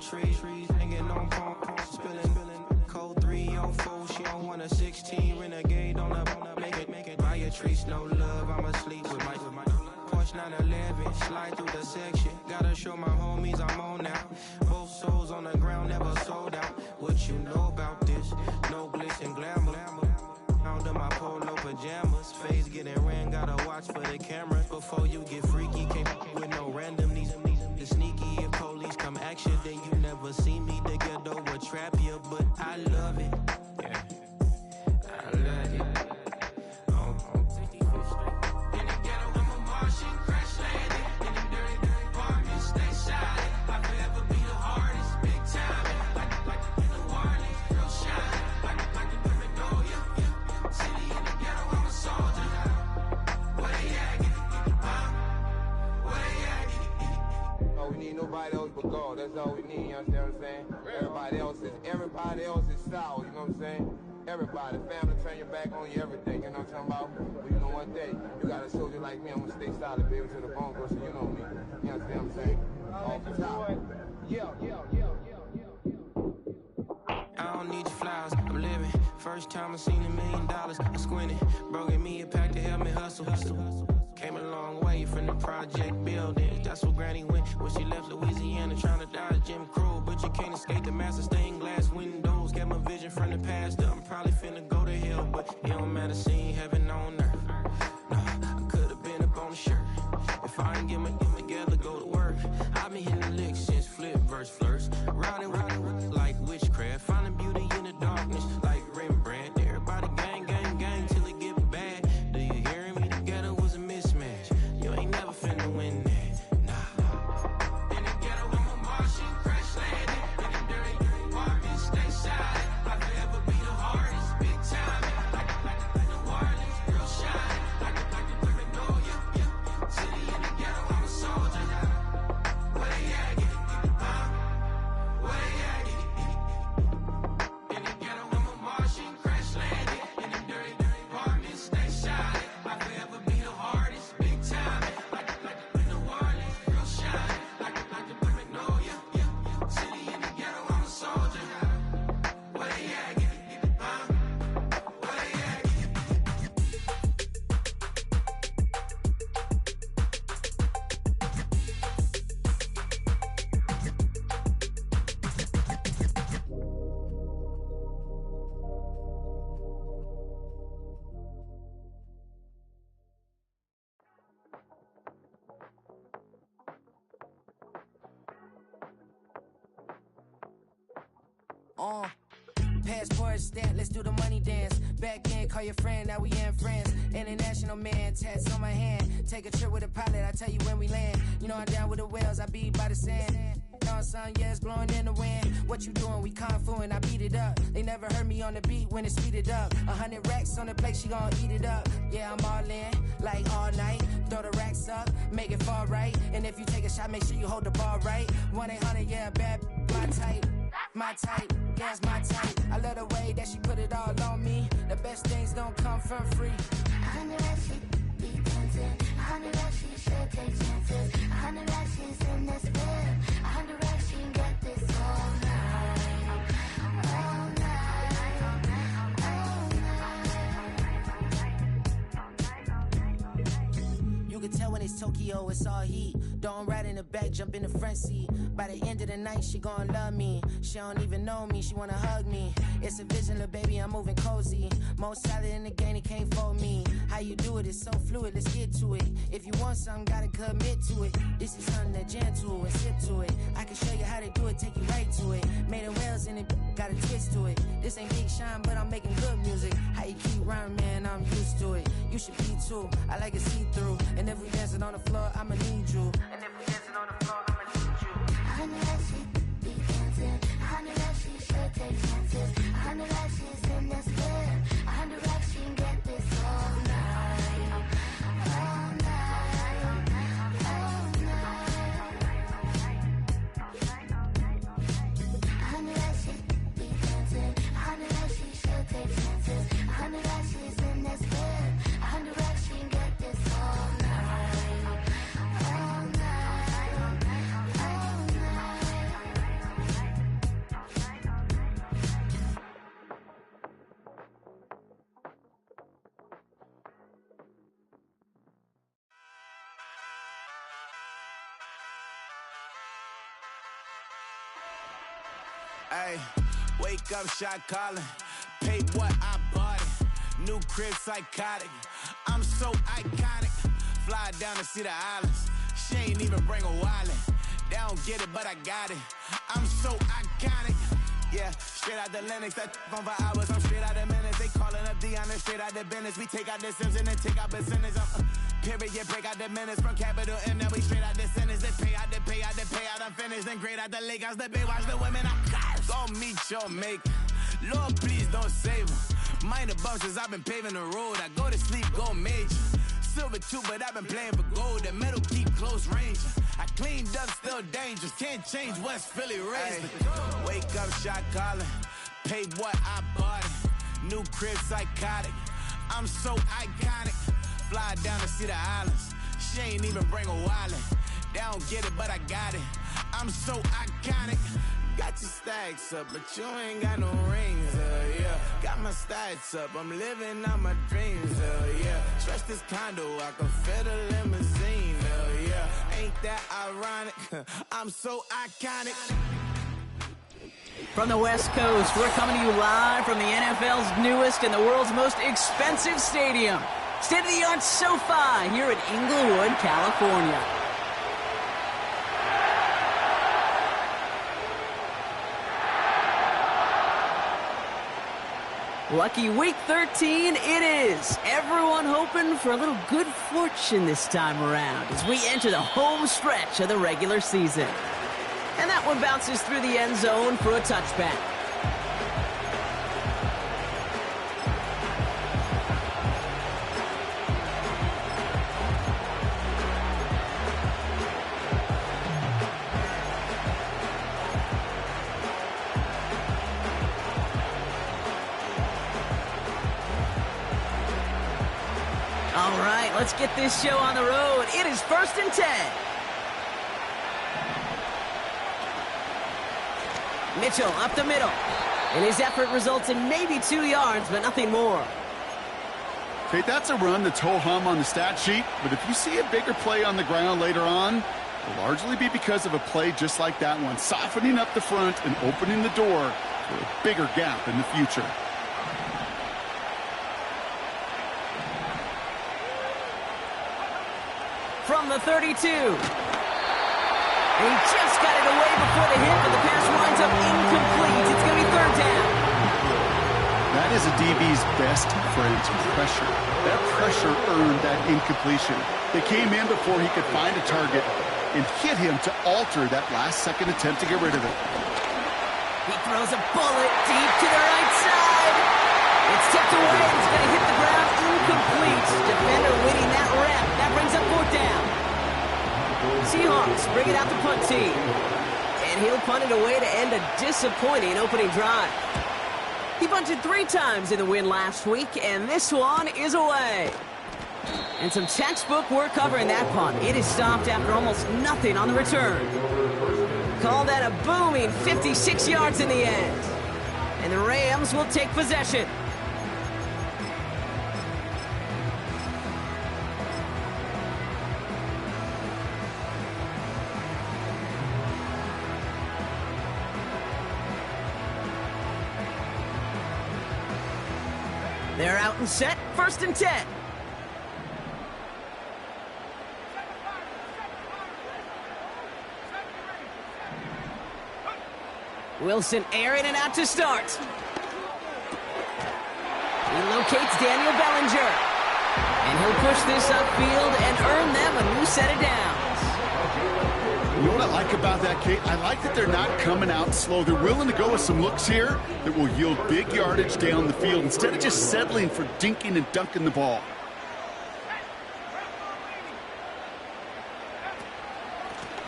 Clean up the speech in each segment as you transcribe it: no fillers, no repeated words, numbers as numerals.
trees, hanging on palm, spilling. Code 304, she don't want a 16, renegade on the make it. Buy a trees, no love, I'm asleep with my Porsche 911, slide through the section. Gotta show my homies I'm on now. Both souls on the ground, never sold out. What you know about this? No glitz and glamour. Under my polo pajamas, face getting ran, gotta watch for the cameras. Before you get freaky, can't with no randomness. The sneaky, if police come action, then you never see me. The ghetto will trap you, but I love it. Yeah, I love it. In the ghetto, I'm a Martian, crash landed. In them dirty apartments, stay silent. I forever be the hardest, big time. Like New Orleans, real shine. Like the Paranoia. City in the ghetto, I'm a soldier. Where they at? Get it, where they at? Get it. Oh, we need nobody else but God. That's all we need, you understand what I'm saying? Everybody else is sour, you know what I'm saying? Everybody, family, turn your back on you, everything, you know what I'm talking about? But you know one day, you got a soldier like me, I'm gonna stay solid, baby, to the bone, so you know me. You understand what I'm saying? Off the top. I don't need your flowers, I'm living. First time I seen $1 million, I squinted. Bro, give me a pack to help me hustle. Came a long way from the project buildings. That's where Granny went when she left Louisiana, trying to dodge Jim Crow. But you can't escape the master stained glass windows. Got my vision from the past, I'm probably finna go to hell, but it don't matter, seeing heaven on earth. No, I could've been up on the shirt. If I ain't get my together, go to work. I've been hitting the licks since flip verse flirts. Riding like witchcraft, finding beauty in the darkness like Rembrandt. Everybody gang, gang, gang till it get bad. Do you hear me? The ghetto was a mismatch. You ain't never finna win that, nah. In the ghetto, I'm a Martian, crash landed. In them dirty apartments, stay silent. I forever be the hardest, big time. Like New Orleans, real shine. Like the Paranoia. City in the ghetto, I'm a soldier. Where they at? Get it, where they at? Get it. In the ghetto, I'm a Martian, crash landed. In them dirty apartments, stay silent. I forever be the hardest, big time. Like New Orleans, real shine. Like the Paranoia. City in the ghetto, I'm a soldier. Where they at? Get it, where they at? Passport stamp, let's do the money dance. Back in, call your friend, now we in France. International man, tats on my hand. Take a trip with a pilot, I tell you when we land. You know I'm down with the whales, I be by the sand. On sun, yeah, it's blowing in the wind. What you doing? We kung fu and I beat it up. They never heard me on the beat when it's speeded up. 100 racks on the plate, she gon' eat it up. Yeah, I'm all in, like all night. Throw the racks up, make it fall right. And if you take a shot, make sure you hold the ball right. 1-800, yeah, bad, my type. My type, yeah, it's my type. I love the way that she put it all on me. The best things don't come for free. 100 racks, she be tempted. 100 racks, she should take chances. 100 racks, she's in this bed. 100 racks, she can get this all night. All night. All night. You can tell when it's Tokyo, it's all heat. Don't ride in the back, jump in the front seat. By the end of the night, she gon' love me. She don't even know me, she wanna hug me. It's a vision, little baby, I'm moving cozy. Most solid in the game, it can't fold me. How you do it, it's so fluid, let's get to it. If you want something, gotta commit to it. This is something that gentle and sip to it. I can show you how to do it, take you right to it. Made of whales in it, got a twist to it. This ain't Big Sean, but I'm making good music. How you keep rhyming, man, I'm used to it. You should be too, I like it see-through. And if we dancing on the floor, I'ma need you. And if we dancing on the floor, I'ma need you. 100 racks, she be dancing. 100 racks, she should take chances. 100 racks, she's in this bed. 100 racks, she can get this all night. All night. All night. 100 racks, she be dancing. 100 racks, she should take chances. 100 racks, she's in this bed. 100 racks, she can get this all night. All night. Ay, wake up, shot calling. Paid what I bought it. New crib, psychotic. I'm so iconic. Fly down to see the islands. She ain't even bring a wallet. They don't get it, but I got it. I'm so iconic. Yeah, straight out the Lennox, that on for hours, I'm straight out the minutes. They calling up Dion and straight out the business. We take out the Sims and then take out percentage. Period, break out the minutes from capital M, now we straight out the sentence. They pay out, I'm finished. Then grade out the Lakers, the bay, watch the women, I got it. Go meet your maker. Lord, please don't save them. Minor bumps as I've been paving the road. I go to sleep, go major. Silver too, but I've been playing for gold. The metal keep close range. I cleaned up, still dangerous. Can't change West Philly raised. Wake up, shot calling. Paid what I bought it. New crib, psychotic. I'm so iconic. Fly down to see the islands. She ain't even bring a wallet. They don't get it, but I got it. I'm so iconic. Got your stacks up, but you ain't got no rings, yeah. Got my stats up, I'm living out my dreams, yeah. Stretch this condo, I can fit a limousine, yeah. Ain't that ironic? I'm so iconic. From the West Coast, we're coming to you live from the NFL's newest and the world's most expensive stadium. State-of-the-art SoFi here in Inglewood, California. Lucky week 13 it is. Everyone hoping for a little good fortune this time around as we enter the home stretch of the regular season. And that one bounces through the end zone for a touchback. All right, let's get this show on the road. It is 1st and 10. Mitchell up the middle. And his effort results in maybe 2 yards, but nothing more. Okay, that's a run that's ho-hum on the stat sheet, but if you see a bigger play on the ground later on, it'll largely be because of a play just like that one, softening up the front and opening the door for a bigger gap in the future. From the 32. And he just got it away before the hit, but the pass winds up incomplete. It's going to be 3rd down. That is a DB's best friend, pressure. That pressure earned that incompletion. They came in before he could find a target and hit him to alter that last-second attempt to get rid of it. He throws a bullet deep to the right side. It's tipped away. It's going to hit the ground incomplete. Defender winning that rep. That brings up 4th down. Seahawks bring it out the punt team. And he'll punt it away to end a disappointing opening drive. He punted 3 times in the win last week, and this one is away. And some textbook work covering that punt. It is stopped after almost nothing on the return. Call that a booming 56 yards in the end. And the Rams will take possession. They're out and set, 1st and 10. Wilson airing it out to start. He locates Daniel Bellinger. And he'll push this upfield and earn them a new set of downs. You know what I like about that, Kate? I like that they're not coming out slow. They're willing to go with some looks here that will yield big yardage down the field instead of just settling for dinking and dunking the ball.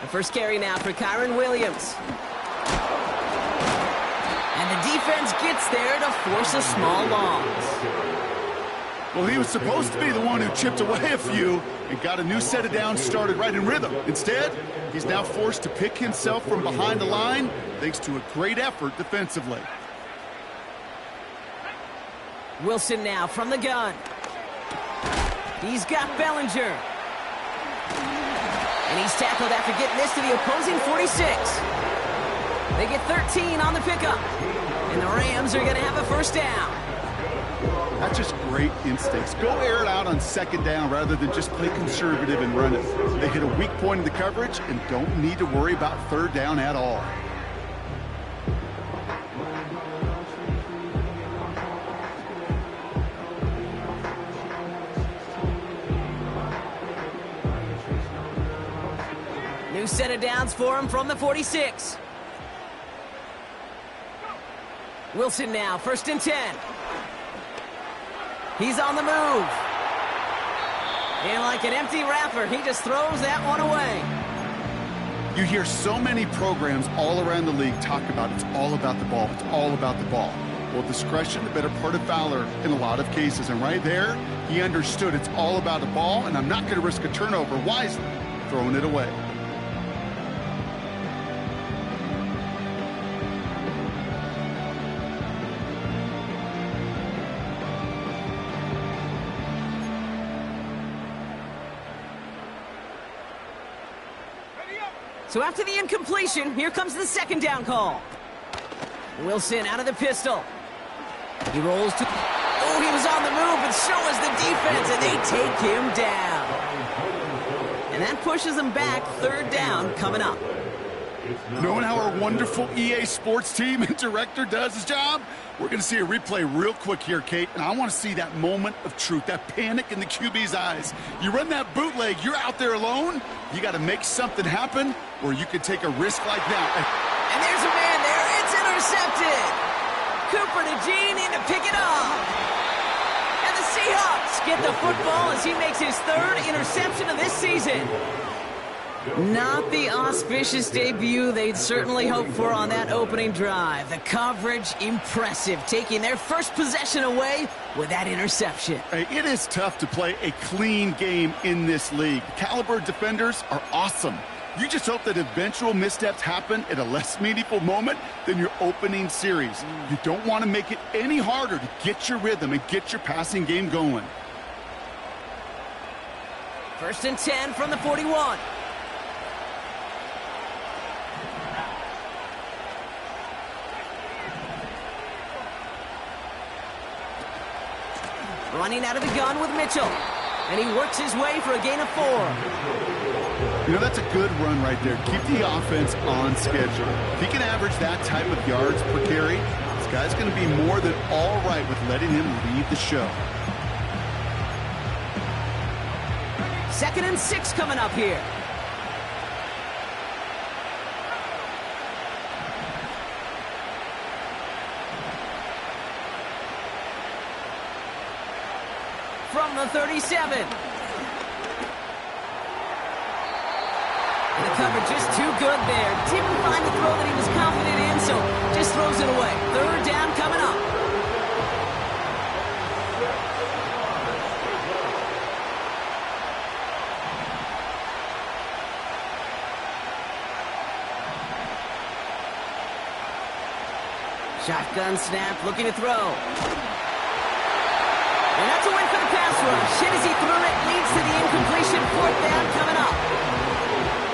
The first carry now for Kyron Williams. And the defense gets there to force a small loss. Well, he was supposed to be the one who chipped away a few and got a new set of downs started right in rhythm. Instead, he's now forced to pick himself from behind the line thanks to a great effort defensively. Wilson now from the gun. He's got Bellinger. And he's tackled after getting this to the opposing 46. They get 13 on the pickup. And the Rams are going to have a first down. That's just great instincts. Go air it out on second down rather than just play conservative and run it. They hit a weak point in the coverage and don't need to worry about third down at all. New set of downs for him from the 46. Wilson now, 1st and 10. He's on the move. And like an empty wrapper, he just throws that one away. You hear so many programs all around the league talk about it's all about the ball, it's all about the ball. Well, discretion, the better part of valor in a lot of cases. And right there, he understood it's all about the ball, and I'm not going to risk a turnover wisely, throwing it away. So after the incompletion, here comes the 2nd down call. Wilson out of the pistol. He rolls to... Oh, he was on the move, but so was the defense, and they take him down. And that pushes him back. 3rd down coming up. Knowing how our wonderful EA Sports team and director does his job, we're going to see a replay real quick here, Kate, and I want to see that moment of truth, that panic in the QB's eyes. You run that bootleg, you're out there alone, you got to make something happen, or you could take a risk like that. And there's a man there. It's intercepted. Cooper to Gene in to pick it up. And the Seahawks get the football as he makes his 3rd interception of this season. Not the auspicious debut they'd certainly hoped for on that opening drive. The coverage, impressive, taking their first possession away with that interception. It is tough to play a clean game in this league. Caliber defenders are awesome. You just hope that eventual missteps happen at a less meaningful moment than your opening series. You don't want to make it any harder to get your rhythm and get your passing game going. 1st and 10 from the 41. Running out of the gun with Mitchell. And he works his way for a gain of 4. You know, that's a good run right there. Keep the offense on schedule. If he can average that type of yards per carry, this guy's going to be more than all right with letting him lead the show. 2nd and 6 coming up here. From the 37. And the cover just too good there. Didn't find the throw that he was confident in, so just throws it away. 3rd down coming up. Shotgun snap, looking to throw. And that's a win for the pass rush. Hit as he threw it, leads to the incompletion. 4th down coming up.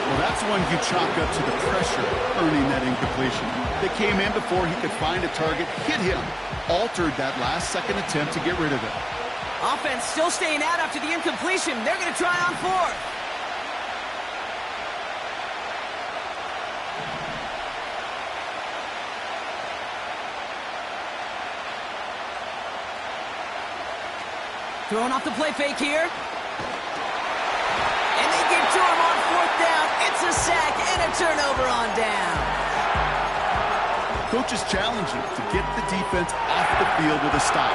Well, that's one you chalk up to the pressure earning that incompletion. They came in before he could find a target, hit him, altered that last-second attempt to get rid of it. Offense still staying out after the incompletion. They're going to try on 4th. Throwing off the play fake here. And they get to him on 4th down. It's a sack and a turnover on down. Coach is challenging to get the defense off the field with a stop.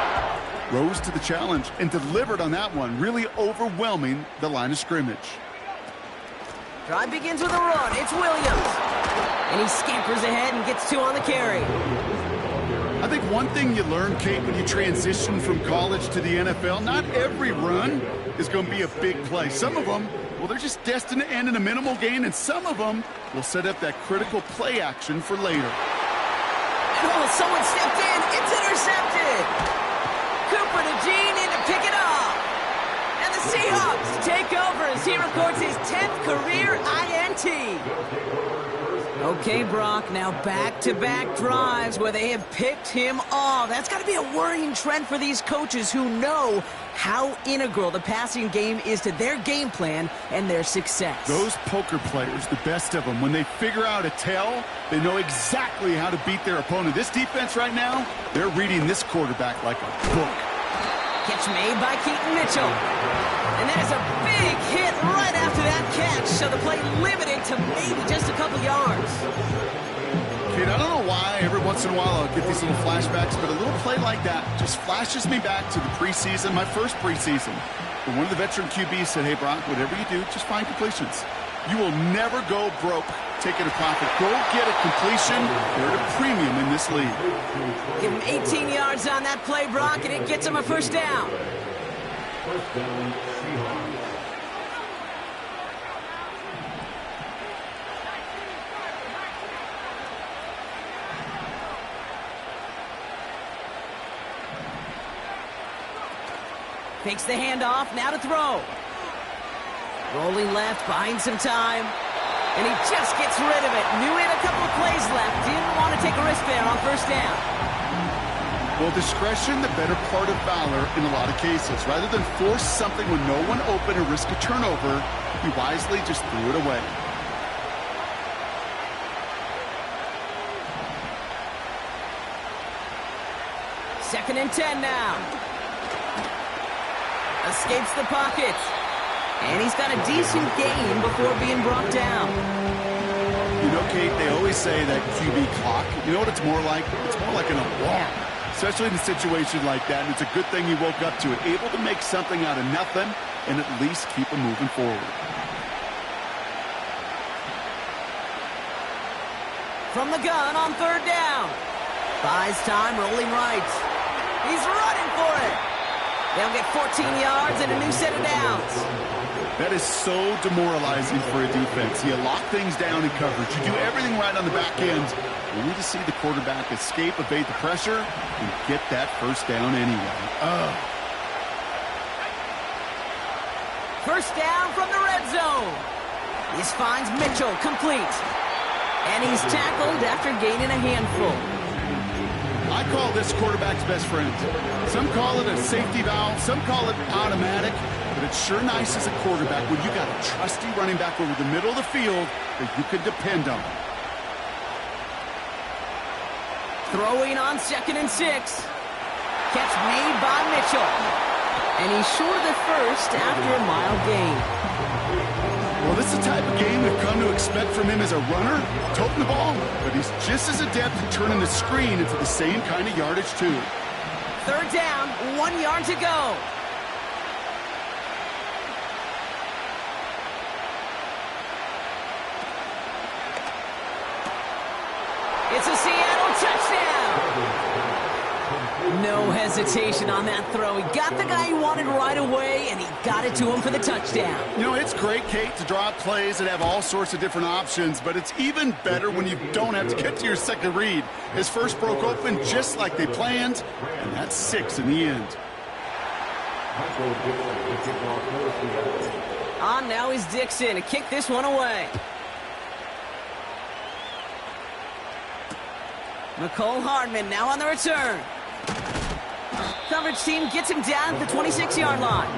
Rose to the challenge and delivered on that one, really overwhelming the line of scrimmage. Drive begins with a run. It's Williams. And he scampers ahead and gets 2 on the carry. I think one thing you learn, Kate, when you transition from college to the NFL, not every run is going to be a big play. Some of them, well, they're just destined to end in a minimal gain, and some of them will set up that critical play action for later. Oh, someone stepped in. It's intercepted. Cooper to Gene in to pick it up. And the Seahawks take over as he records his 10th career INT. Okay, Brock, now back-to-back drives where they have picked him off. That's got to be a worrying trend for these coaches who know how integral the passing game is to their game plan and their success. Those poker players, the best of them, when they figure out a tell, they know exactly how to beat their opponent. This defense right now, they're reading this quarterback like a book. Catch made by Keaton Mitchell. And that is a big hit right after that catch, so the play limited to maybe just a couple yards. Kid, I don't know why every once in a while I'll get these little flashbacks, but a little play like that just flashes me back to the preseason, my first preseason. When one of the veteran QBs said, hey, Brock, whatever you do, just find completions. You will never go broke taking a profit. Go get a completion. They're at a premium in this league. Give him 18 yards on that play, Brock, and it gets him a first down. First down, Seahawks. Fakes the handoff, now to throw. Rolling left, buying some time. And he just gets rid of it. Knew he had a couple of plays left. Didn't want to take a risk there on first down. Well, discretion, the better part of valor in a lot of cases. Rather than force something with no one open or risk a turnover, he wisely just threw it away. Second and 10 now. Escapes the pocket. And he's got a decent gain before being brought down. You know, Kate, they always say that QB clock. You know what it's more like? It's more like an alarm. Especially in a situation like that, and it's a good thing he woke up to it. Able to make something out of nothing and at least keep him moving forward. From the gun on third down. Buys time, rolling right. He's running for it. They'll get 14 yards and a new set of downs. That is so demoralizing for a defense. You lock things down in coverage. You do everything right on the back end. We need to see the quarterback escape, evade the pressure, and get that first down anyway. First down from the red zone. This finds Mitchell complete. And he's tackled after gaining a handful. I call this quarterback's best friend. Some call it a safety valve, some call it automatic, but it's sure nice as a quarterback when you got a trusty running back over the middle of the field that you can depend on. Throwing on 2nd and 6. Catch made by Mitchell. And he's short of the first after a mild gain. Well, this is the type of game we've come to expect from him as a runner, toting the ball, but he's just as adept at turning the screen into the same kind of yardage, too. Third down, 1 yard to go. It's a Seattle touchdown. No hesitation on that throw. He got the guy he wanted right away, and he got it to him for the touchdown. You know, it's great, Kate, to draw up plays and have all sorts of different options, but it's even better when you don't have to get to your second read. His first broke open just like they planned, and that's 6 in the end. On now is Dixon to kick this one away. Mecole Hardman now on the return. Coverage team gets him down at the 26-yard line.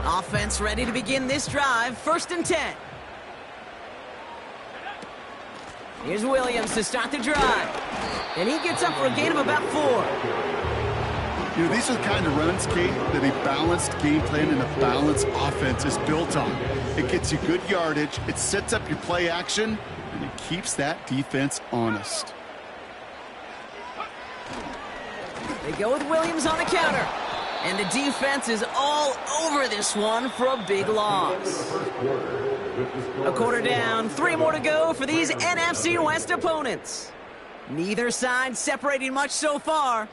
Offense ready to begin this drive. 1st and 10. Here's Williams to start the drive. And he gets up for a gain of about 4. You know, these are the kind of runs, Kate, that a balanced game plan and a balanced offense is built on. It gets you good yardage, it sets up your play action, and it keeps that defense honest. They go with Williams on the counter. And the defense is all over this one for a big loss. A quarter down, 3 more to go for these NFC West opponents. Neither side separating much so far.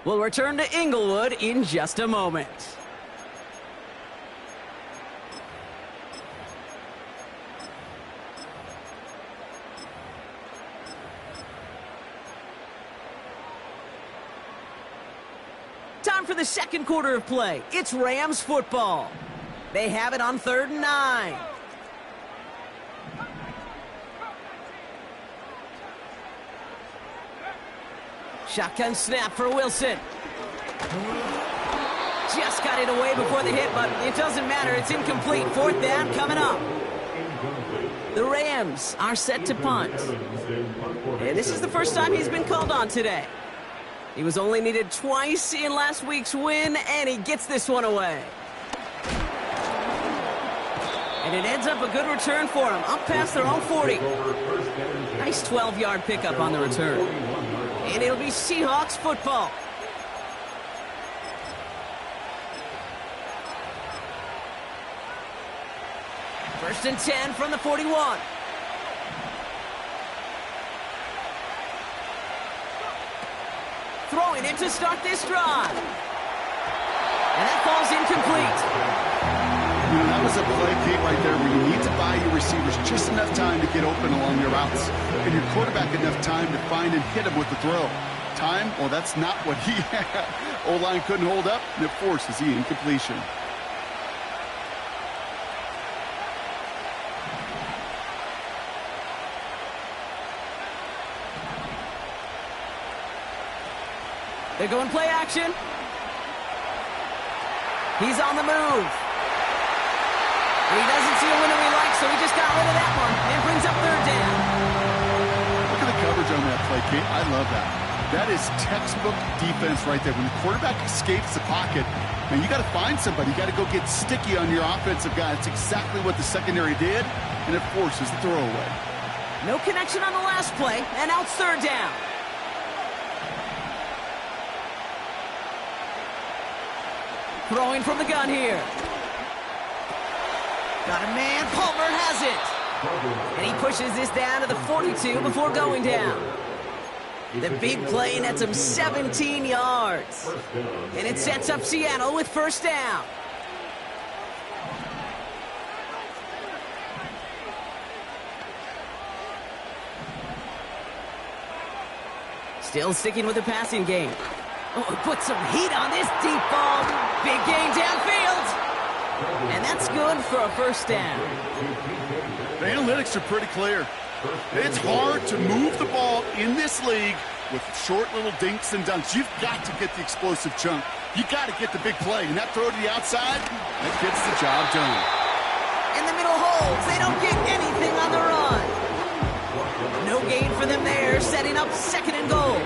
We'll return to Inglewood in just a moment. Time for the second quarter of play. It's Rams football. They have it on 3rd and 9. Shotgun snap for Wilson. Just got it away before the hit, but it doesn't matter. It's incomplete. 4th down coming up. The Rams are set to punt. And this is the first time he's been called on today. He was only needed twice in last week's win, and he gets this one away. And it ends up a good return for him, up past their own 40. Nice 12-yard pickup on the return. And it'll be Seahawks football. First and 10 from the 41. Throwing it to start this drive. And that falls incomplete. You know, that was a play, Kate, right there where you need to buy your receivers just enough time to get open along your routes. And your quarterback enough time to find and hit him with the throw. Time? Well, that's not what he had. O-line couldn't hold up, and it forces the incompletion. They're going play action. He's on the move. And he doesn't see a window he likes, so he just got rid of that one and brings up 3rd down. Look at the coverage on that play, Kate. I love that. That is textbook defense right there. When the quarterback escapes the pocket, man, you got to find somebody. You got to go get sticky on your offensive guy. That's exactly what the secondary did, and it forces the throwaway. No connection on the last play, and now it's 3rd down. Throwing from the gun here. Got a man. Palmer has it. And he pushes this down to the 42 before going down. The big play nets him 17 yards. And it sets up Seattle with 1st down. Still sticking with the passing game. Oh, put some heat on this deep ball. Big gain downfield. And that's good for a 1st down. The analytics are pretty clear. It's hard to move the ball in this league with short little dinks and dunks. You've got to get the explosive chunk. You got to get the big play. And that throw to the outside, that gets the job done. In the middle holds. They don't get anything on the run. No gain for them there, setting up 2nd and goal.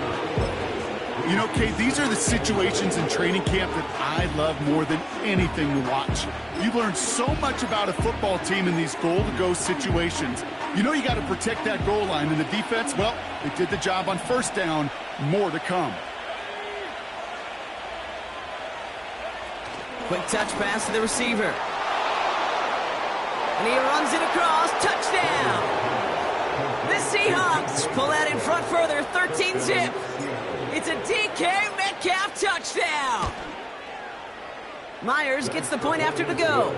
You know, Kate, these are the situations in training camp that I love more than anything to watch. You learn so much about a football team in these goal-to-go situations. You know you got to protect that goal line, and the defense, well, they did the job on 1st down. More to come. Quick touch pass to the receiver. And he runs it across. Touchdown! The Seahawks pull that in front further. 13-zip. It's a DK Metcalf touchdown. Myers gets the point after to go.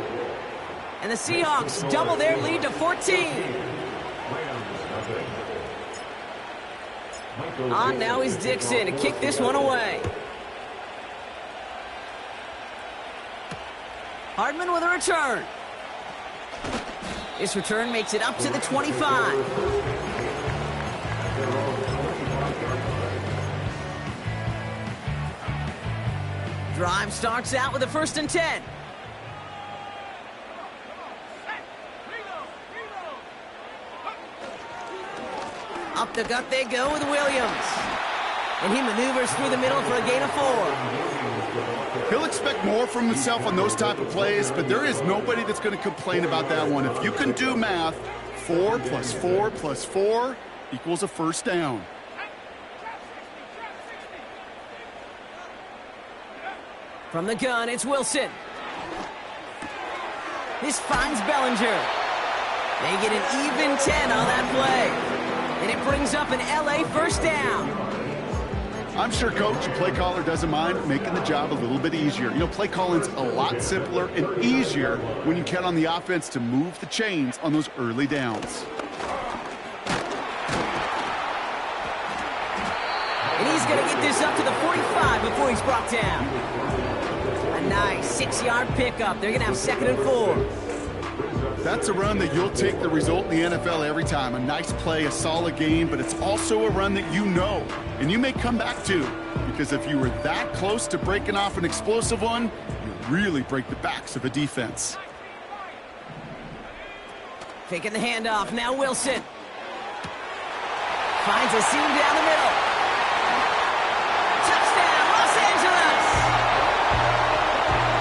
And the Seahawks double their lead to 14. On now is Dixon to kick this one away. Hardman with a return. This return makes it up to the 25. Drive starts out with a 1st and 10. Up the gut they go with Williams. And he maneuvers through the middle for a gain of 4. He'll expect more from himself on those type of plays, but there is nobody that's going to complain about that one. If you can do math, 4 plus 4 plus 4 equals a 1st down. From the gun, it's Wilson. This finds Bellinger. They get an even 10 on that play. And it brings up an LA 1st down. I'm sure coach and play caller doesn't mind making the job a little bit easier. You know, play calling's a lot simpler and easier when you count on the offense to move the chains on those early downs. And he's going to get this up to the 45 before he's brought down. A nice 6-yard pickup. They're going to have 2nd and 4. That's a run that you'll take the result in the NFL every time. A nice play, a solid game, but it's also a run that you know, and you may come back to, because if you were that close to breaking off an explosive one, you really break the backs of a defense. Taking the handoff. Now Wilson. Finds a seam down the middle. Touchdown, Los Angeles!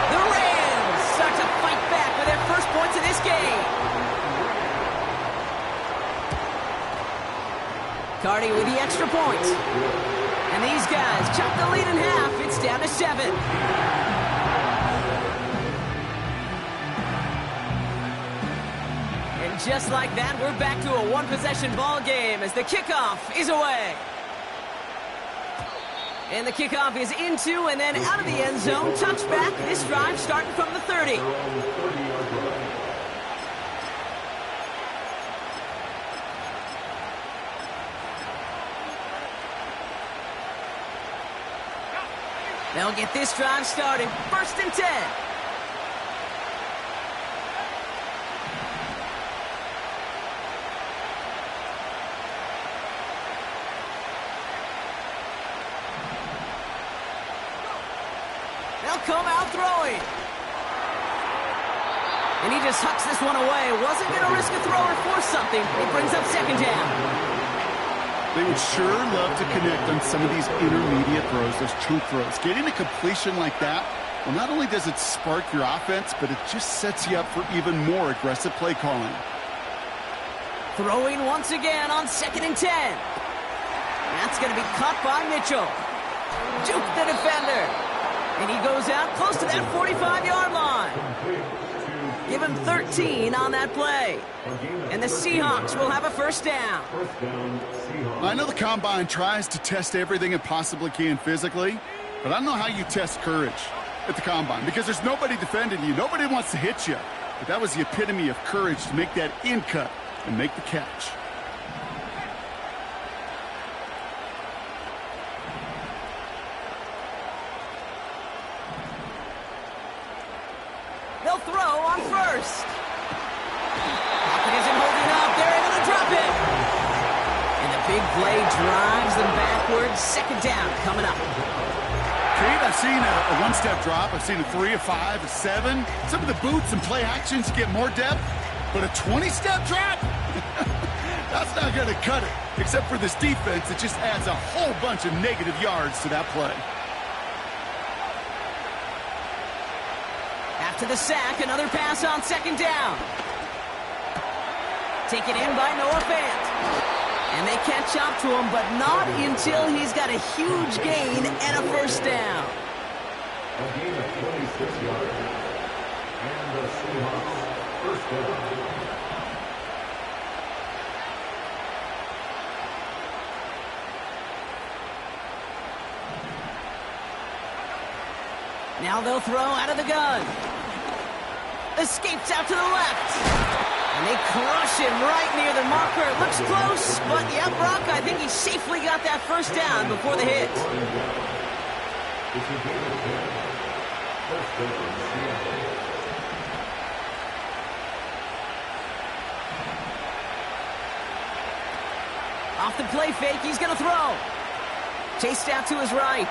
The Rams start to fight back with their first points of this game. Cardi with the extra point. And these guys chop the lead in half. It's down to 7. Just like that, we're back to a one-possession ball game as the kickoff is away. And the kickoff is into and then out of the end zone. Touchback. This drive starting from the 30. They'll get this drive started. 1st and 10. Come out throwing. And he just hucks this one away. Wasn't going to risk a throw or force something. It brings up 2nd down. They would sure love to connect on some of these intermediate throws, those chunk throws. Getting a completion like that, well, not only does it spark your offense, but it just sets you up for even more aggressive play calling. Throwing once again on 2nd and 10. That's going to be caught by Mitchell. Juke the defender. And he goes out close to that 45-yard line. Give him 13 on that play. And the Seahawks will have a 1st down. I know the Combine tries to test everything it possibly can physically, but I don't know how you test courage at the Combine because there's nobody defending you. Nobody wants to hit you. But that was the epitome of courage to make that in cut and make the catch. They'll throw on 1st. Pocket isn't holding up. They're able to drop it. And the big play drives them backwards. 2nd down coming up. Pete, I've seen a one-step drop. I've seen a 3, a 5, a 7. Some of the boots and play actions get more depth. But a 20-step drop? That's not going to cut it. Except for this defense, it just adds a whole bunch of negative yards to that play. To the sack, another pass on 2nd down. Taken in by Noah Fant. And they catch up to him, but not until he's got a huge gain and a 1st down. A gain of 26 yards. And the Seahawks 1st down. Now they'll throw out of the gun. Escapes out to the left. And they crush him right near the marker. It looks close, but yeah, Brock, I think he safely got that 1st down before the hit. Off the play fake, he's going to throw. Chased out to his right.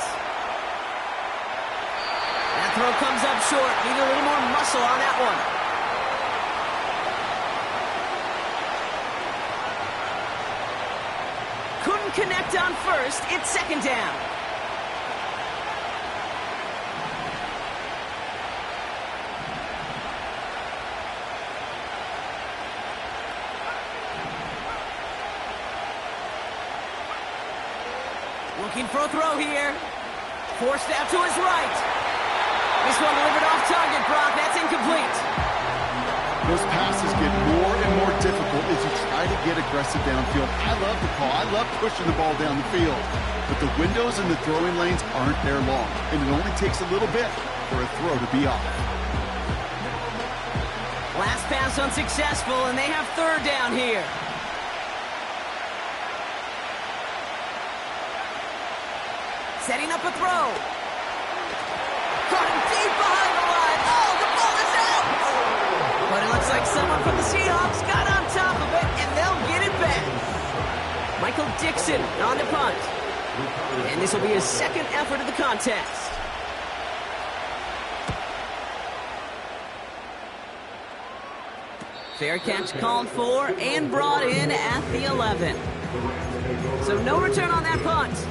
That throw comes up short. Need a little more muscle on that one. Couldn't connect on 1st. It's 2nd down. Looking for a throw here. Forced out to his right. This one delivered off target, Brock. That's incomplete. Those passes get more and more difficult as you try to get aggressive downfield. I love the call. I love pushing the ball down the field. But the windows in the throwing lanes aren't there long. And it only takes a little bit for a throw to be off. Last pass unsuccessful, and they have 3rd down here. Setting up a throw. Caught him deep behind the line. Oh, the ball is out! But it looks like someone from the Seahawks got on top of it, and they'll get it back. Michael Dixon on the punt. And this will be his second effort of the contest. Fair catch called for and brought in at the 11. So no return on that punt.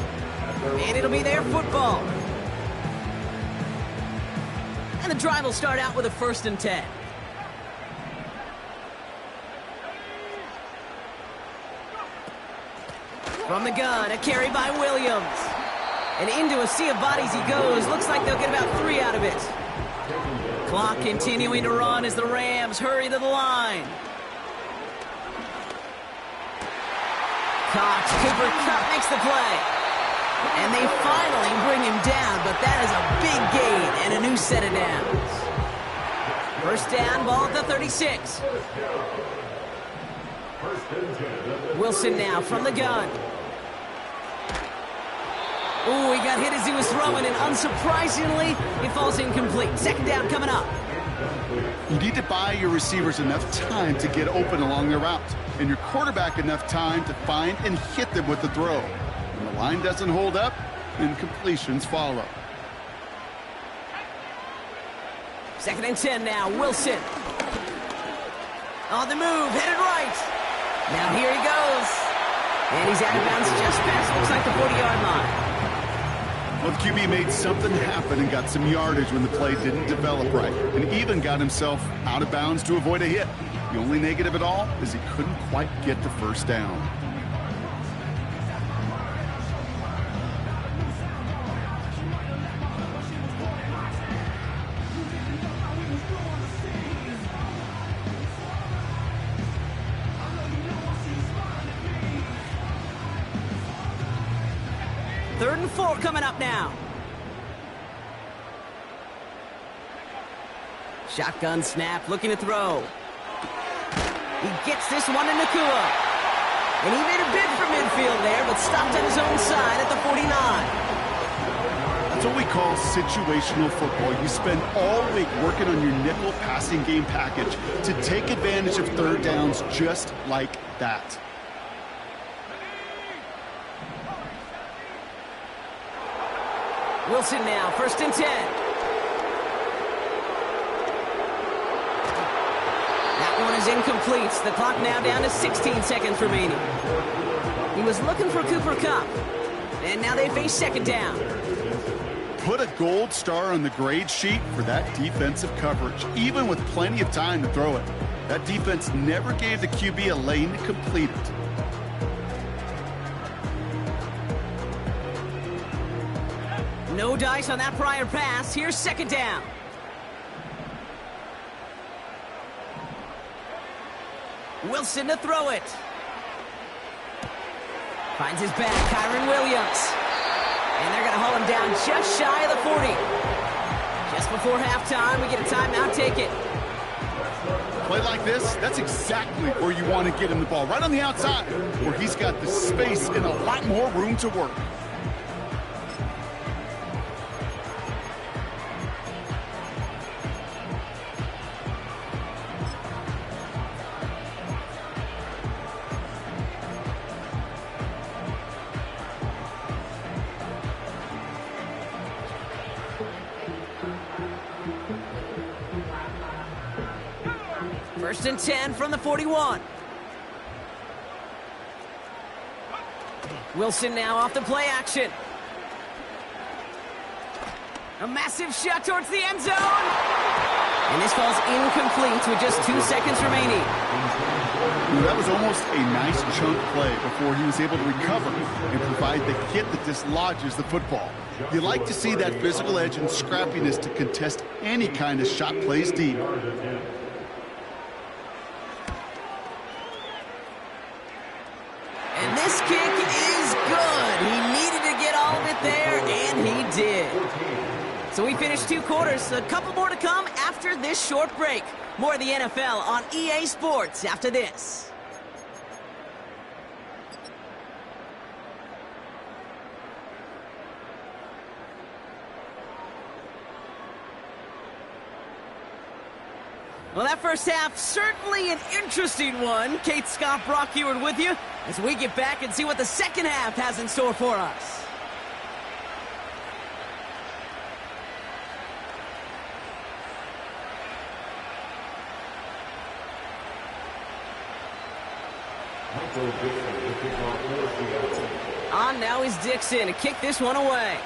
And it'll be their football. And the drive will start out with a 1st and 10. From the gun, a carry by Williams. And into a sea of bodies he goes. Looks like they'll get about 3 out of it. Clock continuing to run as the Rams hurry to the line. Caught. Cooper Kupp makes the play. And they finally bring him down, but that is a big gain and a new set of downs. 1st down, ball at the 36. Wilson now from the gun. Ooh, he got hit as he was throwing, and unsurprisingly, he falls incomplete. 2nd down coming up. You need to buy your receivers enough time to get open along their route, and your quarterback enough time to find and hit them with the throw. When the line doesn't hold up, incompletions follow. 2nd and 10 now, Wilson. On the move, headed right. Now here he goes. And he's out of bounds just past, looks like the 40-yard line. Well, the QB made something happen and got some yardage when the play didn't develop right, and even got himself out of bounds to avoid a hit. The only negative at all is he couldn't quite get the 1st down. Third and 4 coming up now. Shotgun snap, looking to throw. He gets this one to Nacua. And he made a bid for midfield there, but stopped on his own side at the 49. That's what we call situational football. You spend all week working on your nickel passing game package to take advantage of 3rd downs just like that. Wilson now, 1st and 10. That one is incomplete. The clock now down to 16 seconds remaining. He was looking for Cooper Kupp. And now they face 2nd down. Put a gold star on the grade sheet for that defensive coverage, even with plenty of time to throw it. That defense never gave the QB a lane to complete it. No dice on that prior pass. Here's 2nd down. Wilson to throw it. Finds his back, Kyren Williams. And they're going to haul him down just shy of the 40. Just before halftime, we get a timeout. Take it. Play like this, that's exactly where you want to get him the ball. Right on the outside, where he's got the space and a lot more room to work. First and 10 from the 41. Wilson now off the play action. A massive shot towards the end zone. And this falls incomplete with just 2 seconds remaining. That was almost a nice chunk play before he was able to recover and provide the hit that dislodges the football. You like to see that physical edge and scrappiness to contest any kind of shot plays deep. And this kick is good. He needed to get all of it there, and he did. So we finished 2 quarters. A couple more to come after this short break. More of the NFL on EA Sports after this. Well, that first half, certainly an interesting one. Kate Scott, Brock Heward with you as we get back and see what the second half has in store for us. On now is Dixon to kick this one away.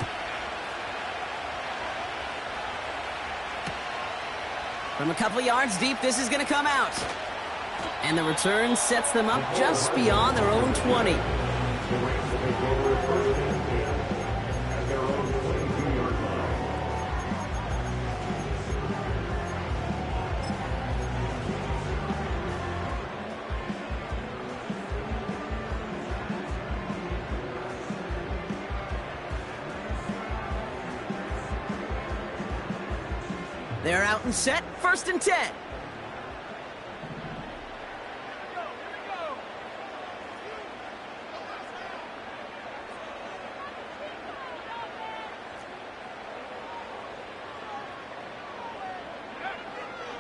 From a couple yards deep, this is going to come out. And the return sets them up just beyond their own 20. They're out and set, 1st and 10.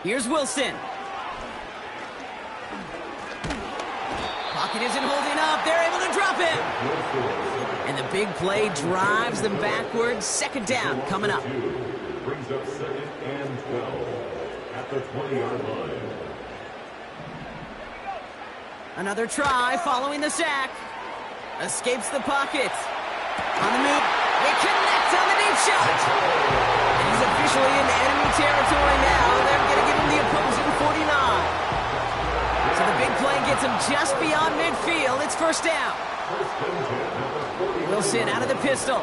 Here's Wilson. Pocket isn't holding up. They're able to drop him. And the big play drives them backwards. 2nd down coming up. Brings up 2nd and 12 at the 20-yard line. Another try following the sack. Escapes the pocket. On the move. They connect on the deep shot. And he's officially in enemy territory now. They're going to give him the opposing 49. So the big play gets him just beyond midfield. It's 1st down. Wilson out of the pistol.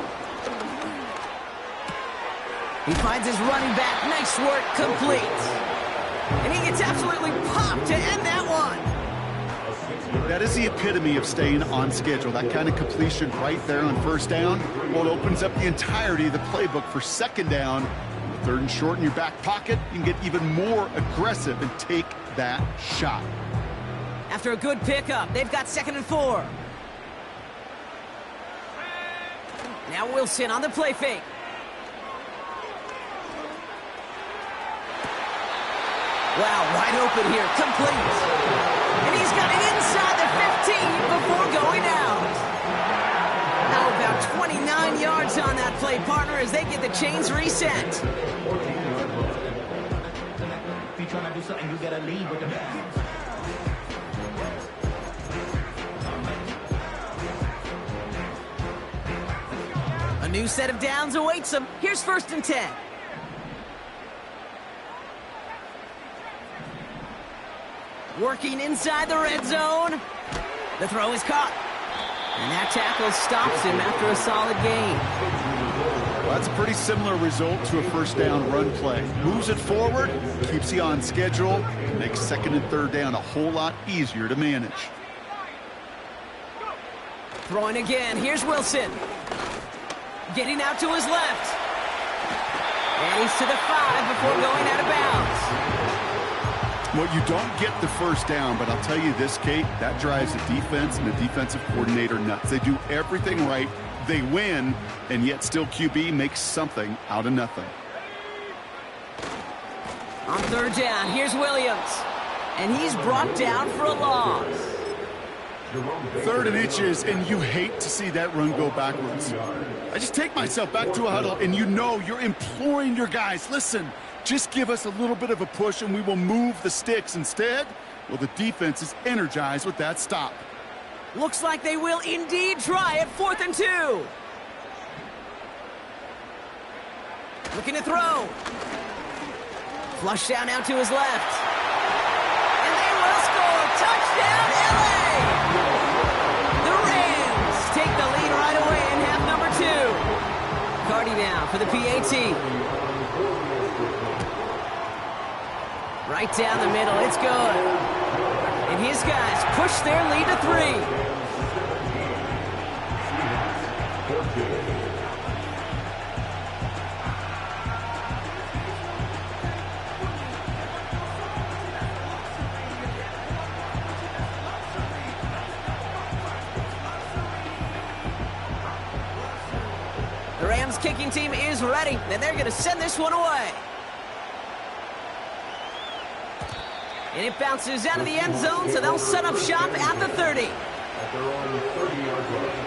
He finds his running back. Nice work, complete. And he gets absolutely popped to end that one. That is the epitome of staying on schedule. That kind of completion right there on 1st down. Well, it opens up the entirety of the playbook for 2nd down. 3rd and short in your back pocket, you can get even more aggressive and take that shot. After a good pickup, they've got 2nd and 4. Now Wilson on the play fake. Wow, wide open here, complete. And he's got it inside the 15 before going out. Now about 29 yards on that play, partner, as they get the chains reset. If you're trying to do something, you gotta lead with the ball. A new set of downs awaits them. Here's 1st and 10. Working inside the red zone. The throw is caught. And that tackle stops him after a solid gain. Well, that's a pretty similar result to a 1st down run play. Moves it forward, keeps you on schedule, makes 2nd and 3rd down a whole lot easier to manage. Throwing again. Here's Wilson. Getting out to his left. And he's to the 5 before going out of bounds. Well, you don't get the 1st down, but I'll tell you this, Kate, that drives the defense and the defensive coordinator nuts. They do everything right, they win, and yet still QB makes something out of nothing. On 3rd down, here's Williams. And he's brought down for a loss. 3rd and inches, and you hate to see that run go backwards. I just take myself back to a huddle, and you know you're imploring your guys, listen, just give us a little bit of a push and we will move the sticks. Instead, well, the defense is energized with that stop. Looks like they will indeed try at 4th and 2. Looking to throw. Flush down out to his left. And they will score. Touchdown, LA! The Rams take the lead right away in half number 2. Cardi now for the PAT. Right down the middle, it's good. And his guys push their lead to 3. The Rams kicking team is ready, and they're going to send this one away. And it bounces out of the end zone, so they'll set up shop at the 30. At their own 30-yard line.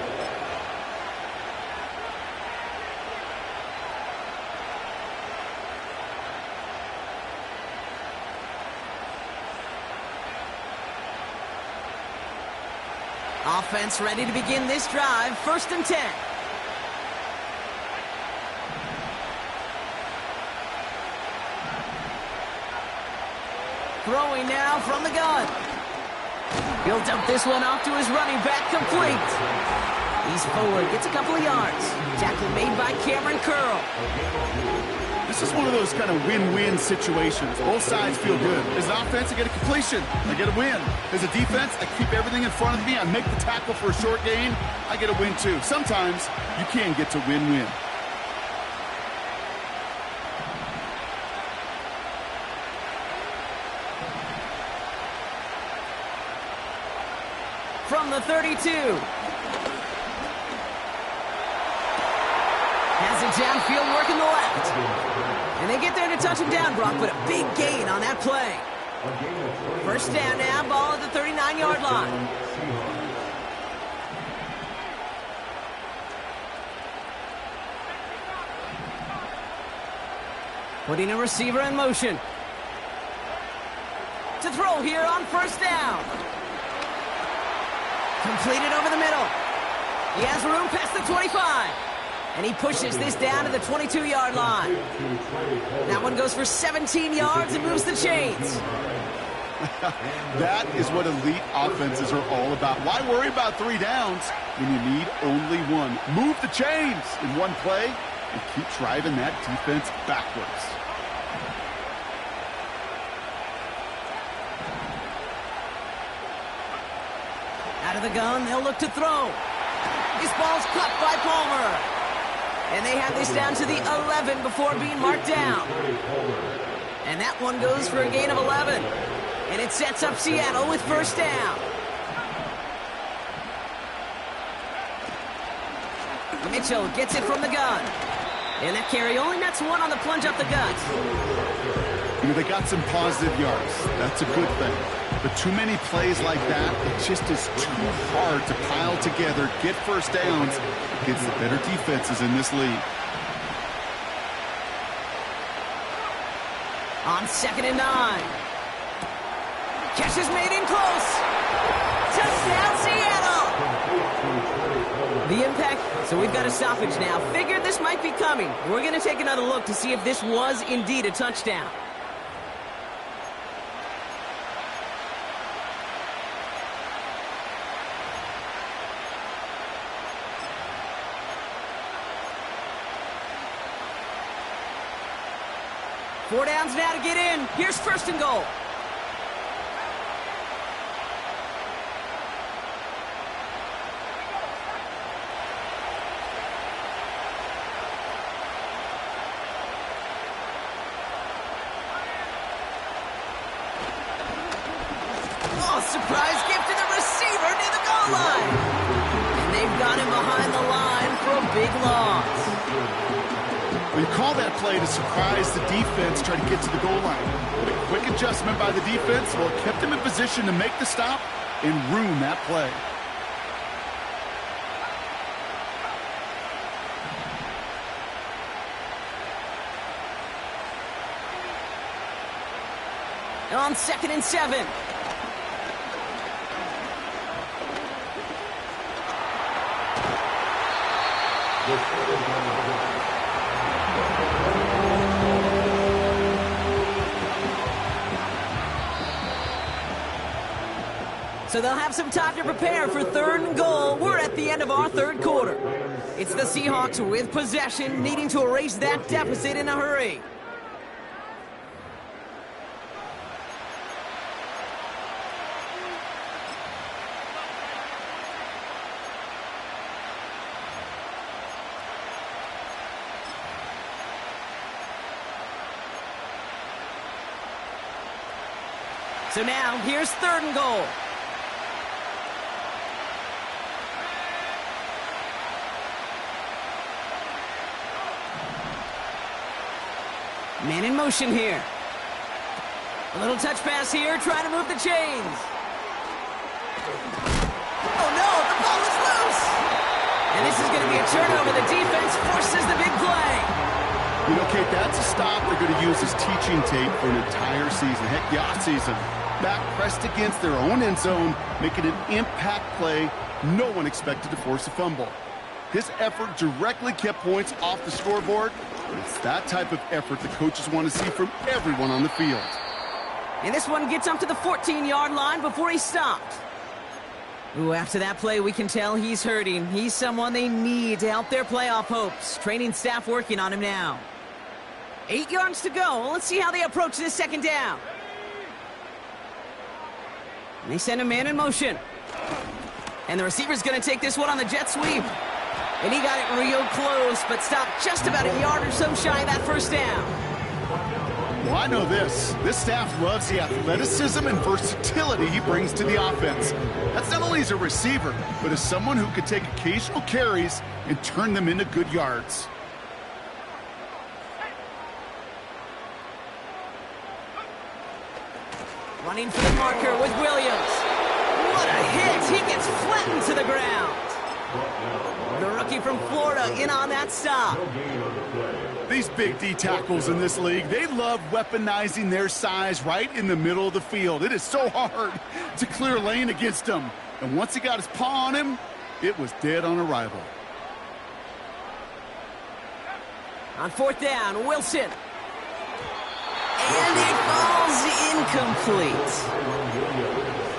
Offense ready to begin this drive. 1st and 10. Throwing now from the gun. He'll dump this one off to his running back, complete. He's forward, gets a couple of yards. Tackle made by Cameron Curl. This is one of those kind of win-win situations. Both sides feel good. As an offense, I get a completion. I get a win. As a defense, I keep everything in front of me. I make the tackle for a short gain. I get a win, too. Sometimes you can get to win-win. From the 32. Has it downfield, working the left. And they get there to touch him down, Brock, but a big gain on that play. 1st down now, ball at the 39-yard line. Putting a receiver in motion. To throw here on 1st down. Completed over the middle. He has room past the 25. And he pushes this down to the 22-yard line. That one goes for 17 yards and moves the chains. That is what elite offenses are all about. Why worry about 3 downs when you need only one? Move the chains in one play and keep driving that defense backwards. Out of the gun, they'll look to throw. This ball's caught by Palmer. And they have this down to the 11 before being marked down. And that one goes for a gain of 11. And it sets up Seattle with 1st down. Mitchell gets it from the gun. And that carry only nets 1 on the plunge up the gut. You know, they got some positive yards. That's a good thing. But too many plays like that, it just is too hard to pile together, get 1st downs against the better defenses in this league. On 2nd and 9. Catch is made in close. Touchdown, Seattle! The impact. So we've got a stoppage now. Figured this might be coming. We're going to take another look to see if this was indeed a touchdown. Four downs now to get in. Here's 1st and goal. Oh, surprise gift to the receiver near the goal line. And they've got him behind the line for a big loss. Well, you call that play to surprise the defense, try to get to the goal line. But a quick adjustment by the defense, well, it kept them in position to make the stop and ruin that play. On 2nd and 7. So they'll have some time to prepare for 3rd and goal. We're at the end of our 3rd quarter. It's the Seahawks with possession, needing to erase that deficit in a hurry. So now, here's 3rd and goal. Man in motion here. A little touch pass here, trying to move the chains. Oh no, the ball is loose! And this is going to be a turnover. The defense forces the big play. You know, Kate, that's a stop they're going to use as teaching tape for an entire season. Heck, the offseason. Back pressed against their own end zone, making an impact play. No one expected to force a fumble. His effort directly kept points off the scoreboard. It's that type of effort the coaches want to see from everyone on the field. And this one gets up to the 14-yard line before he stopped. Ooh, after that play, we can tell he's hurting. He's someone they need to help their playoff hopes. Training staff working on him now. 8 yards to go. Let's see how they approach this second down. They send a man in motion. And the receiver's going to take this one on the jet sweep. And he got it real close, but stopped just about a yard or so shy of that first down. Well, I know this. This staff loves the athleticism and versatility he brings to the offense. That's not only as a receiver, but as someone who could take occasional carries and turn them into good yards. Running for the marker with Williams. What a hit! He gets flattened to the ground. The rookie from Florida in on that stop. These big D tackles in this league, they love weaponizing their size right in the middle of the field. It is so hard to clear lane against them. And once he got his paw on him, it was dead on arrival. On fourth down, Wilson. And it falls incomplete.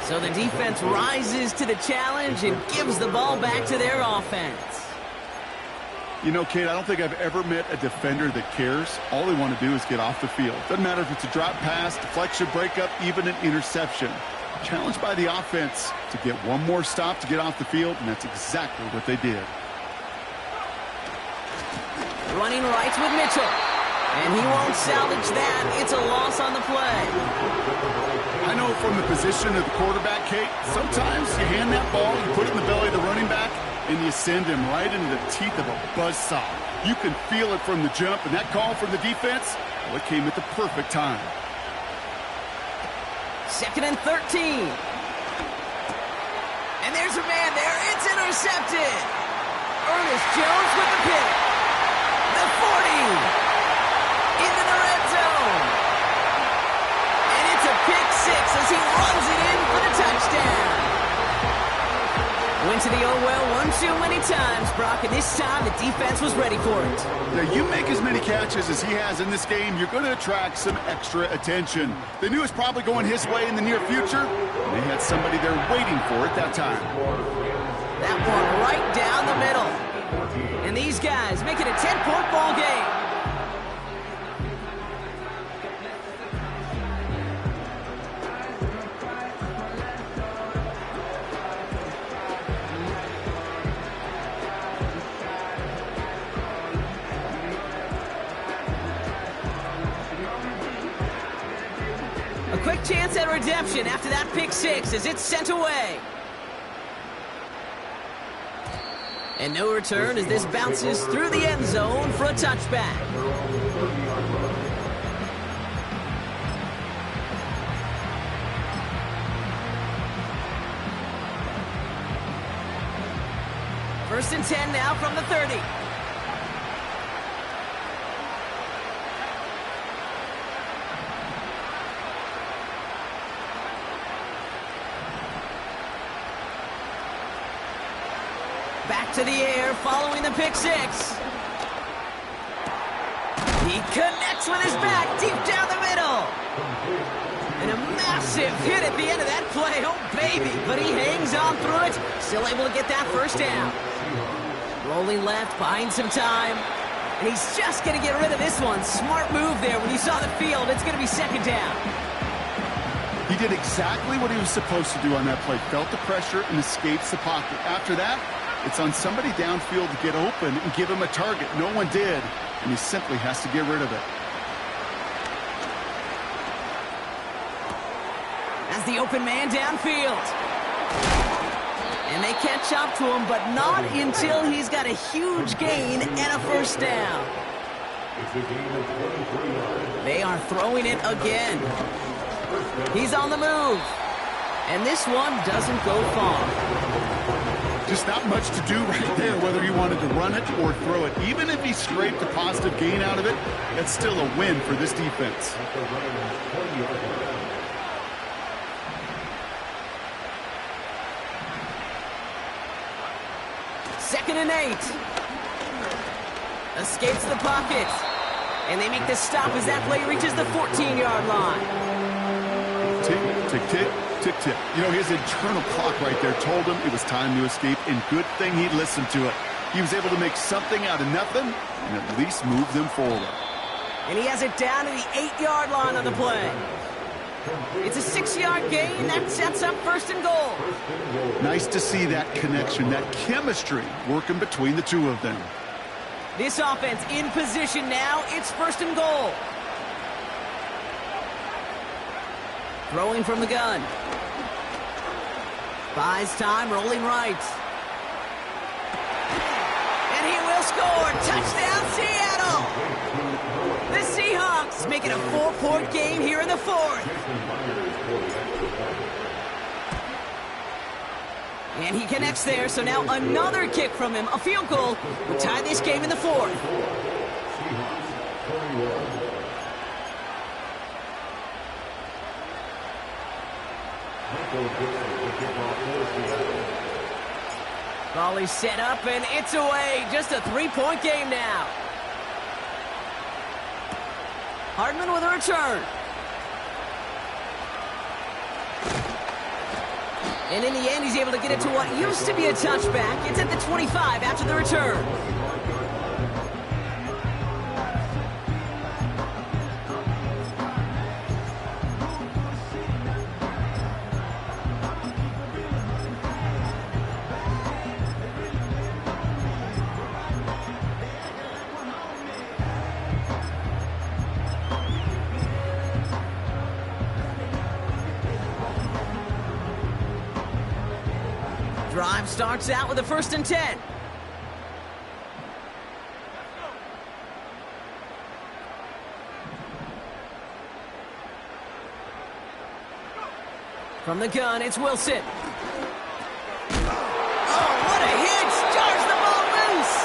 So the defense rises to the challenge and gives the ball back to their offense. You know, Kate, I don't think I've ever met a defender that cares. All they want to do is get off the field. Doesn't matter if it's a drop pass, deflection, breakup, even an interception. Challenged by the offense to get one more stop to get off the field, and that's exactly what they did. Running right with Mitchell. And he won't salvage that. It's a loss on the play. I know from the position of the quarterback, Kate, sometimes you hand that ball, you put it in the belly of the running back, and you send him right into the teeth of a buzzsaw. You can feel it from the jump, and that call from the defense, well, it came at the perfect time. 2nd and 13. And there's a man there. It's intercepted. Ernest Jones with the pick. The 40. Into the red zone. And it's a pick six as he runs it in for the touchdown. Went to the oh well one too many times, Brock, and this time the defense was ready for it. Now, you make as many catches as he has in this game, you're going to attract some extra attention. They knew it was probably going his way in the near future, and they had somebody there waiting for it that time. That one right down the middle. And these guys make it a 10-point ball game. Quick chance at redemption after that pick six as it's sent away. And no return as this bounces through the end zone for a touchback. First and 10 now from the 30. Back to the air following the pick six. He connects with his back deep down the middle. And a massive hit at the end of that play. Oh, baby. But he hangs on through it. Still able to get that first down. Rolling left, buying some time. And he's just going to get rid of this one. Smart move there when he saw the field. It's going to be second down. He did exactly what he was supposed to do on that play. Felt the pressure and escapes the pocket. After that, it's on somebody downfield to get open and give him a target. No one did, and he simply has to get rid of it. As the open man downfield. And they catch up to him, but not until he's got a huge gain and a first down. They are throwing it again. He's on the move. And this one doesn't go far. Just not much to do right there, whether he wanted to run it or throw it. Even if he scraped a positive gain out of it, that's still a win for this defense. Second and 8. Escapes the pocket. And they make the stop as that play reaches the 14-yard line. Tick, tick, tick, tick, tick. You know, his internal clock right there told him it was time to escape, and good thing he listened to it. He was able to make something out of nothing and at least move them forward. And he has it down to the 8-yard line on the play. It's a 6-yard gain. That sets up first and goal. Nice to see that connection, that chemistry working between the two of them. This offense in position now. It's first and goal. Throwing from the gun. Buys time, rolling right. And he will score. Touchdown, Seattle. The Seahawks make it a 4-point game here in the fourth. And he connects there, so now another kick from him. A field goal will tie this game in the fourth. Volley set up, and it's away. Just a 3-point game now. Hardman with a return. And in the end, he's able to get it to what used to be a touchback. It's at the 25 after the return. Drive starts out with a 1st and 10. From the gun, it's Wilson. Oh, what a hit! Jars the ball loose!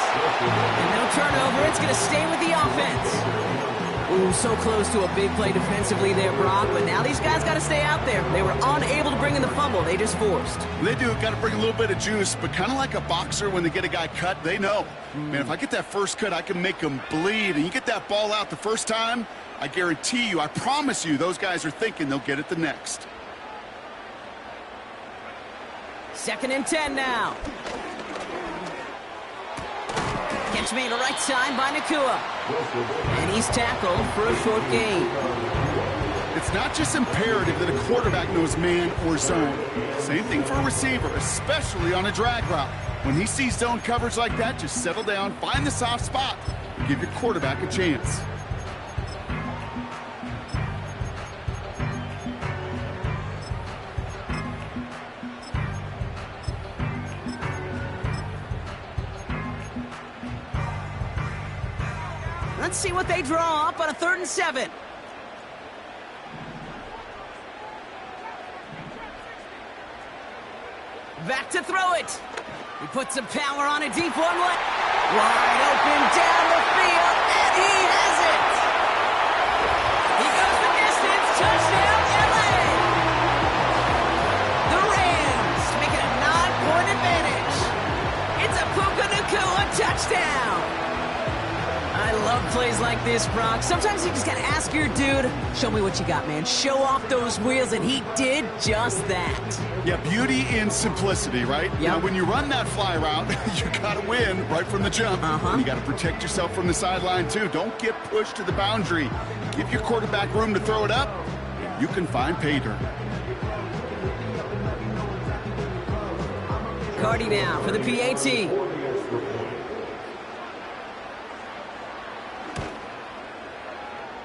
And no turnover, it's going to stay with the offense. Ooh, so close to a big play defensively there, Brock, but now these guys got to stay out there. They were unable to bring in the fumble. They just forced. They do. Got to bring a little bit of juice, but kind of like a boxer when they get a guy cut, they know. Man, if I get that first cut, I can make them bleed. And you get that ball out the first time, I guarantee you, I promise you, those guys are thinking they'll get it the next. 2nd and 10 now. Catch made a right side by Nacua. And he's tackled for a short gain. It's not just imperative that a quarterback knows man or zone. Same thing for a receiver, especially on a drag route. When he sees zone coverage like that, just settle down, find the soft spot, and give your quarterback a chance. Let's see what they draw up on a 3rd and 7. Back to throw it. He puts some power on a deep one. Wide open down the field, and he has it. He goes the distance. Touchdown, LA. The Rams make it a 9-point advantage. It's a Puka Nacua touchdown. I love plays like this, Brock. Sometimes you just gotta ask your dude, show me what you got, man. Show off those wheels, and he did just that. Yeah, beauty in simplicity, right? Yep. Now, when you run that fly route, you gotta win right from the jump. And you gotta protect yourself from the sideline, too. Don't get pushed to the boundary. Give your quarterback room to throw it up, and you can find pay dirt. Cardi now for the PAT.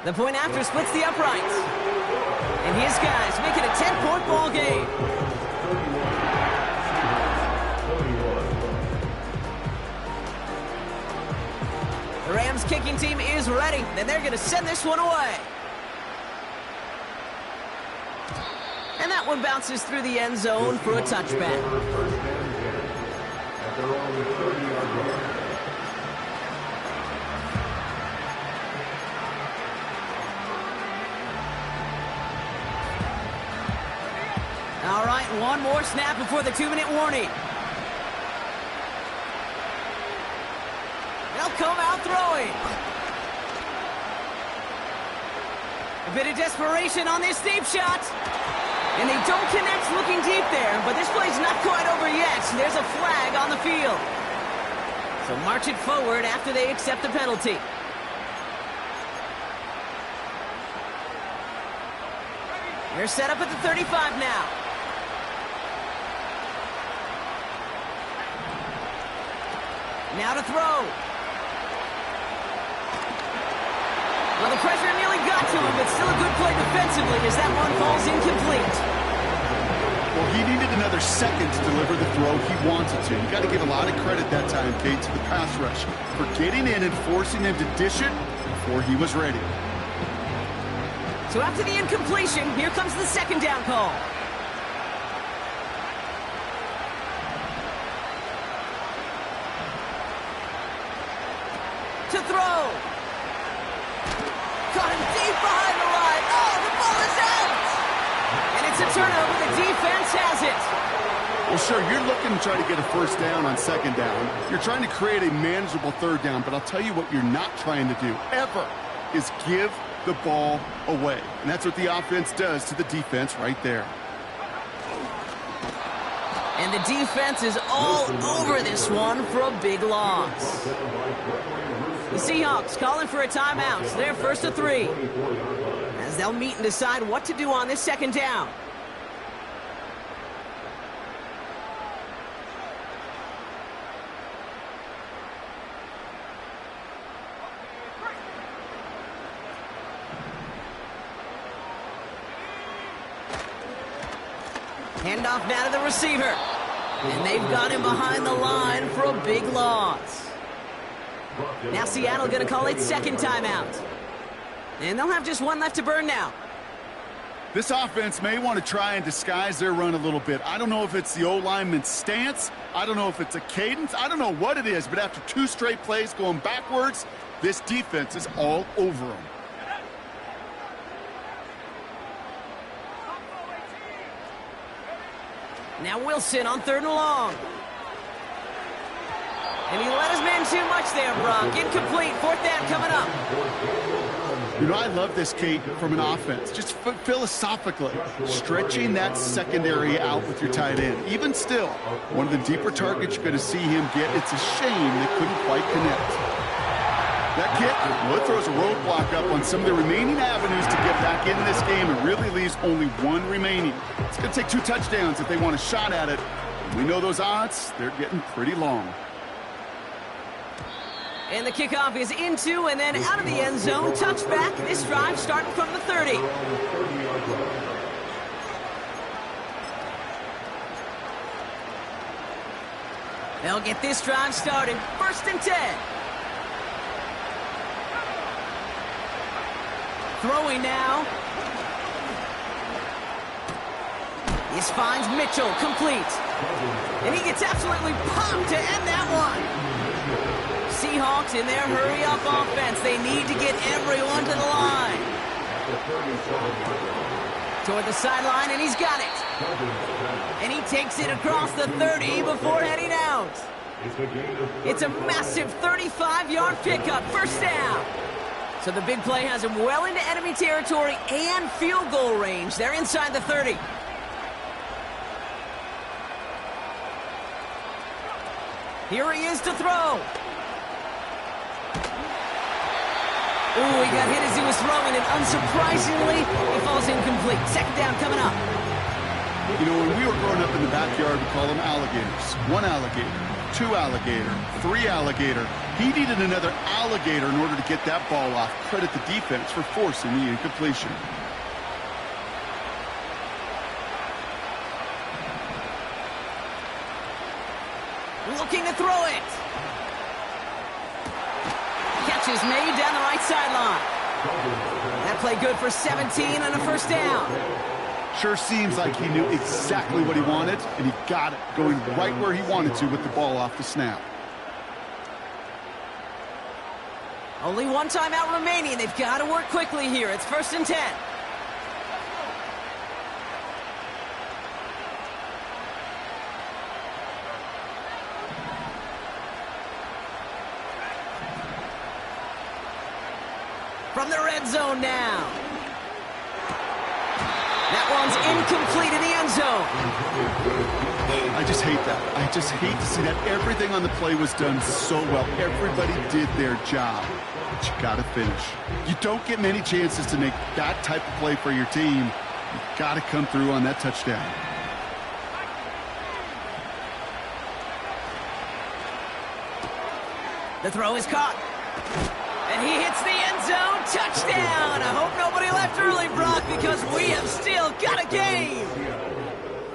The point after splits the uprights. And his guys make it a 10-point ball game. The Rams kicking team is ready, and they're going to send this one away. that one bounces through the end zone for a touchback. First and 10 at their own 30-yard line. All right, one more snap before the 2-minute warning. They'll come out throwing. A bit of desperation on this deep shot. And they don't connect looking deep there, but this play's not quite over yet. There's a flag on the field. So march it forward after they accept the penalty. They're set up at the 35 now. Now to throw. Well, the pressure nearly got to him, but still a good play defensively as that one falls incomplete. Well, he needed another second to deliver the throw he wanted to. You got to give a lot of credit that time, Kate, to the pass rush for getting in and forcing him to dish it before he was ready. So after the incompletion, here comes the second down call. To throw. Caught him deep behind the line. Oh, the ball is out! And it's a turnover. The defense has it. Well, sure, you're looking to try to get a first down on second down. You're trying to create a manageable third down, but I'll tell you what you're not trying to do, ever, is give the ball away. And that's what the offense does to the defense right there. And the defense is all over this one for a big loss. The Seahawks calling for a timeout. They're first to 3. As they'll meet and decide what to do on this second down. Handoff now to the receiver. And they've got him behind the line for a big loss. Now Seattle going to call it second timeout. And they'll have just one left to burn now. This offense may want to try and disguise their run a little bit. I don't know if it's the O-lineman's stance. I don't know if it's a cadence. I don't know what it is, but after 2 straight plays going backwards, this defense is all over them. Now Wilson on 3rd and long. And he let his man too much there, Brock. Incomplete. 4th down coming up. You know, I love this, Kate, from an offense. Just philosophically, stretching that secondary out with your tight end. Even still, one of the deeper targets you're going to see him get. It's a shame they couldn't quite connect. That kick, well, it throws a roadblock up on some of the remaining avenues to get back in this game and really leaves only one remaining. It's going to take 2 touchdowns if they want a shot at it. We know those odds, they're getting pretty long. And the kickoff is into and then out of the end zone. Touchback. This drive starting from the 30. They'll get this drive started. 1st and 10. Throwing now. This finds Mitchell, complete. And he gets absolutely popped to end that one. Seahawks in their hurry-up offense. They need to get everyone to the line. Toward the sideline, and he's got it. And he takes it across the 30 before heading out. It's a massive 35-yard pickup, 1st down. So the big play has him well into enemy territory and field goal range. They're inside the 30. Here he is to throw. Ooh, he got hit as he was throwing, and unsurprisingly, he falls incomplete. 2nd down coming up. You know, when we were growing up in the backyard, we call them alligators. 1 alligator, 2 alligator, 3 alligator. He needed another alligator in order to get that ball off. Credit the defense for forcing the incompletion. Looking to throw it. Catch is made down the right sideline. That play good for 17 and a 1st down. Sure seems like he knew exactly what he wanted, and he got it, going right where he wanted to with the ball off the snap. Only one timeout remaining. They've got to work quickly here. It's 1st and 10. From the red zone now. That one's incomplete in the end zone. I just hate that. I just hate to see that. Everything on the play was done so well. Everybody did their job. But you got to finish. You don't get many chances to make that type of play for your team. You got to come through on that touchdown. The throw is caught. And he hits the end zone. Touchdown! I hope nobody left early, Brock, because we have still got a game.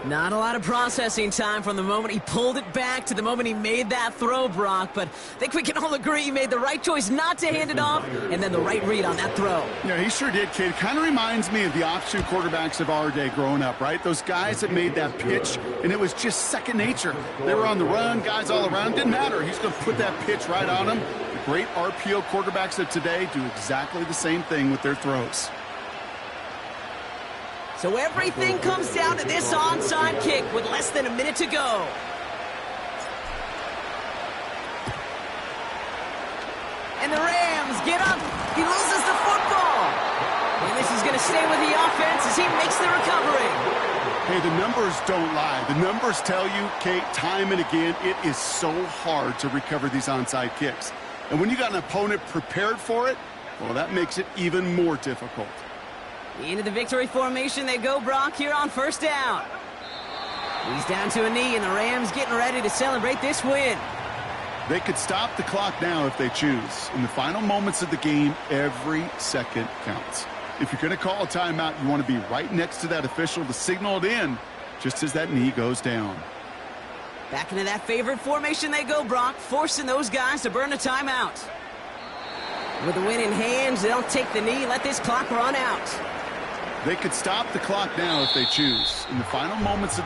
Not a lot of processing time from the moment he pulled it back to the moment he made that throw, Brock. But I think we can all agree he made the right choice not to hand it off, and then the right read on that throw. Yeah, he sure did, kid. Kind of reminds me of the option quarterbacks of our day growing up, right? Those guys that made that pitch, and it was just second nature. They were on the run, guys all around. Didn't matter. He's going to put that pitch right on them. The great RPO quarterbacks of today do exactly the same thing with their throws. So everything comes down to this onside kick with less than a minute to go. And the Rams get up. He loses the football. And this is going to stay with the offense as he makes the recovery. Hey, the numbers don't lie. The numbers tell you, Kate, time and again, it is so hard to recover these onside kicks. And when you got an opponent prepared for it, well, that makes it even more difficult. Into the victory formation they go, Brock, here on 1st down. He's down to a knee, and the Rams getting ready to celebrate this win. They could stop the clock now if they choose. In the final moments of the game, every second counts. If you're going to call a timeout, you want to be right next to that official to signal it in just as that knee goes down. Back into that favorite formation they go, Brock, forcing those guys to burn a timeout. With the win in hand, they'll take the knee, let this clock run out. They could stop the clock now if they choose. In the final moments of the